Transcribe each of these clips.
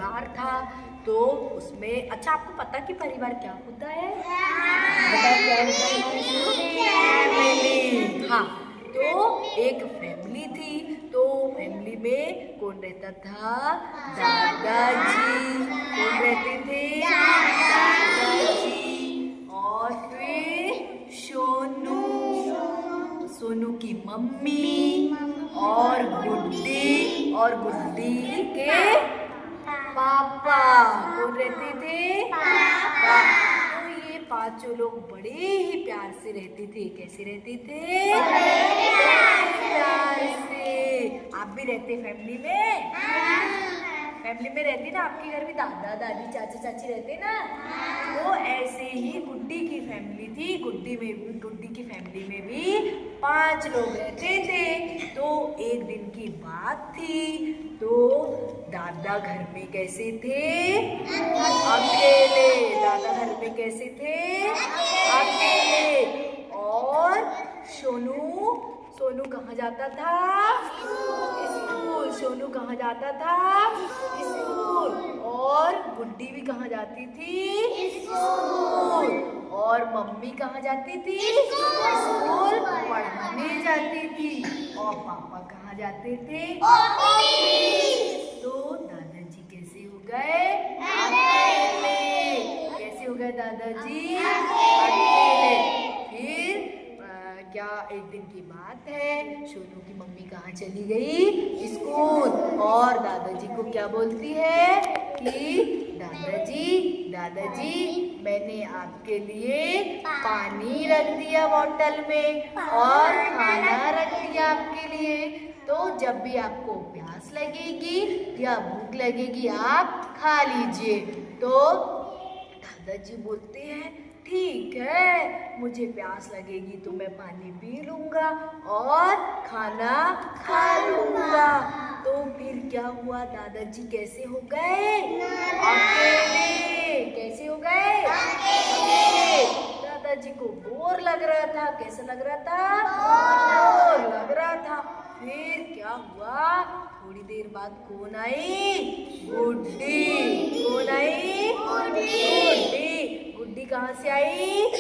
परिवार था। तो उसमें अच्छा आपको पता कि परिवार क्या होता है? बताओ क्या होता है? फैमिली। हाँ, तो एक फैमिली थी। तो फैमिली में कौन रहता था? दादाजी। कौन रहते थे? दादाजी। और फिर सोनू, सोनू की मम्मी और गुड्डी के पापा। कौन रहते थे? पापा। तो ये पांचों लोग बड़े ही प्यार से रहते थे। कैसे रहते थे? प्यार से। आप भी रहते फैमिली में? फैमिली में रहती ना, आपके घर में दादा दादी चाचा चाची रहते ना। तो ऐसे ही गुड्डी की फैमिली थी। गुड्डी की फैमिली में भी 5 लोग रहते थे। तो एक दिन की बात थी। तो दादा घर में कैसे थे? अकेले। दादा घर में कैसे थे? अकेले। और सोनू कहाँ जाता था? स्कूल। सोनू कहाँ जाता था? स्कूल। और गुड्डी भी कहाँ जाती थी? स्कूल। और मम्मी कहाँ जाती थी? स्कूल पढ़ाने जाती थी। और पापा कहाँ जाते थे? तो दादाजी कैसे हो गए? अकेले। कैसे हो गए दादाजी? अकेले। फिर क्या एक दिन की बात है, सोनू की मम्मी कहाँ चली गई? स्कूल। और दादाजी को क्या बोलती है कि दादाजी मैंने आपके लिए पानी रख दिया बोतल में और खाना रख दिया आपके लिए। तो जब भी आपको प्यास लगेगी या भूख लगेगी आप खा लीजिए। तो दादाजी बोलते हैं ठीक है, मुझे प्यास लगेगी तो मैं पानी पी लूंगा और खाना खा लूंगा। तो फिर क्या हुआ? दादाजी कैसे हो गए? अकेले। कैसे हो गए? अकेले। दादाजी को बोर लग रहा था। कैसा लग रहा था? बोर लग रहा था। फिर क्या हुआ? थोड़ी देर बाद कौन आई? गुड्डी। कौन आई? गुड्डी कहाँ से आई?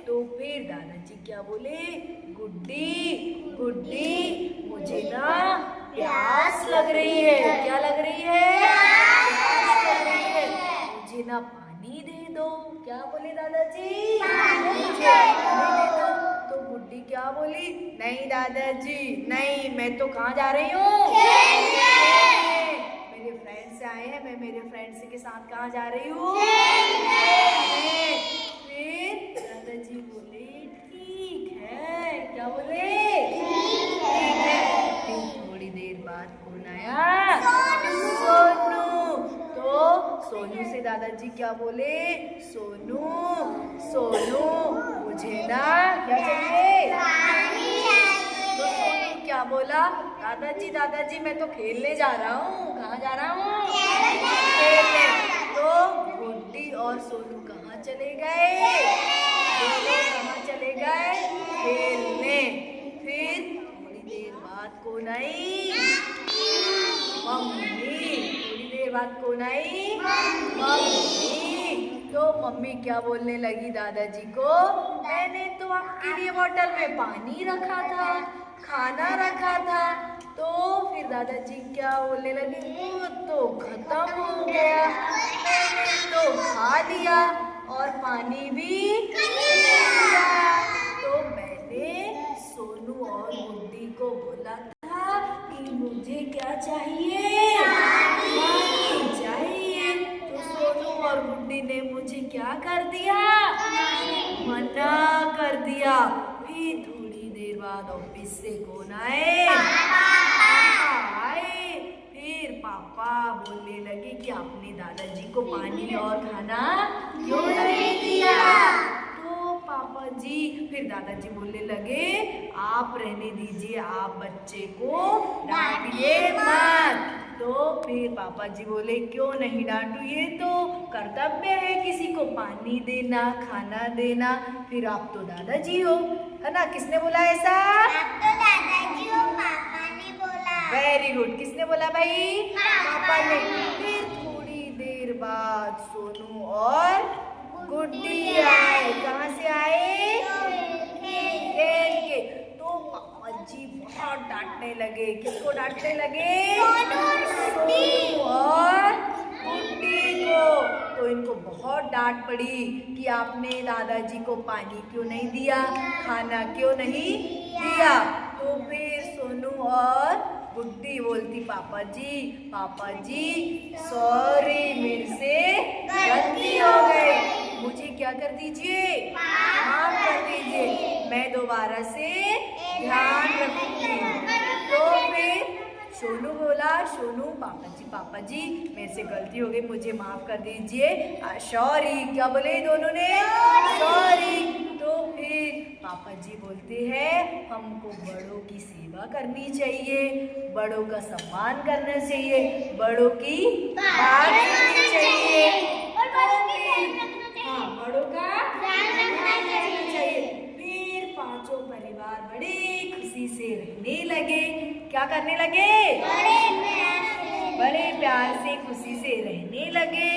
तो फिर दादाजी क्या बोले? गुड्डी मुझे ना प्यास लग रही है। क्या लग रही है? प्यास लग रही है। मुझे ना पानी दे दो। क्या बोले दादाजी? मुझे पानी दे दो। तो गुड्डी क्या बोली? नहीं दादाजी नहीं, मैं तो कहाँ जा रही हूँ? मेरे फ्रेंड्स आए हैं, मैं मेरे फ्रेंड्स के साथ कहाँ जा रही हूँ? फिर दादाजी बोले ठीक है। क्या बोले? ठीक है। फिर थोड़ी देर बाद कौन आया? सोनू। तो सोनू से दादाजी क्या बोले? सोनू मुझे ना क्या चाहिए? तो सोनू क्या बोला? दादाजी मैं तो खेलने जा रहा हूँ। कहाँ जा रहा हूँ? खेलने। तो गुड्डी और सोनू कहाँ चले गए? दोनों कहाँ चले गए? खेलने। फिर थोड़ी देर बाद कौन आई? मम्मी। थोड़ी देर बाद कौन आई? मम्मी। तो मम्मी क्या बोलने लगी दादाजी को? मैंने तो आपके लिए बोतल में पानी रखा था, खाना रखा था। तो फिर दादाजी क्या बोलने लगे? वो तो खत्म हो गया, मैंने तो खा लिया और पानी भी पी लिया। तो मैंने सोनू और गुड्डी को बोला था कि मुझे क्या चाहिए? पानी चाहिए। तो सोनू और गुड्डी ने मुझे क्या कर दिया? मना कर दिया। फिर थोड़ी देर बाद ऑफिस से कौन आए? पापा आए। फिर पापा बोलने लगे कि आपने दादाजी को पानी और खाना क्यों नहीं दिया? तो पापा जी फिर दादाजी बोलने लगे आप रहने दीजिए, आप बच्चे को डांटिए मत। तो फिर पापा जी बोले क्यों नहीं डांटू, ये तो कर्तव्य है किसी को पानी देना, खाना देना। फिर आप तो दादाजी हो, है ना? किसने बोला ऐसा? आप तो दादाजी हो, पापा ने बोला। Very good. किसने बोला भाई? पापा करने। फिर थोड़ी देर बाद सोनू और गुड्डी आए। कहाँ से आए? खेल के। तो पापा जी बहुत डांटने लगे। किसको डांटने लगे? सोनू और गुड्डी को। तो इनको बहुत डांट पड़ी कि आपने दादाजी को पानी क्यों नहीं दिया, खाना क्यों नहीं दिया। तो फिर सोनू और गुड्डी बोलती, पापा जी सॉरी, मेरे से गलती हो गई, मुझे क्या कर दीजिए, माफ कर दीजिए, मैं दोबारा से ध्यान रखूंगी। तो फिर सोनू बोला, सोनू पापा जी मेरे से गलती हो गई, मुझे माफ कर दीजिए, सॉरी। क्या बोले दोनों ने? सॉरी। तो फिर पापा जी बोलते हैं, हमको बड़ों की सेवा करनी चाहिए, बड़ों का सम्मान करना चाहिए, बड़ों की बात सुननी चाहिए, बड़ों का ध्यान रखना चाहिए। फिर पांचों परिवार बड़ी खुशी से रहने लगे। क्या करने लगे? बड़े प्यार से खुशी से रहने लगे।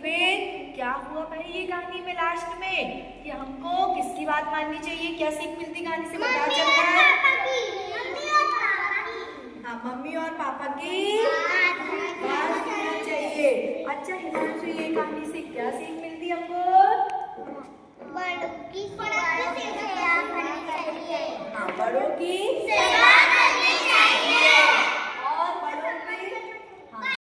फिर क्या हुआ भाई ये कहानी में लास्ट में कि हमको किसकी बात माननी चाहिए? क्या सीख मिलती कहानी से पता चल रहा है? हाँ, मम्मी और पापा की बात सुनना चाहिए। अच्छा हिमांशु, ये कहानी से क्या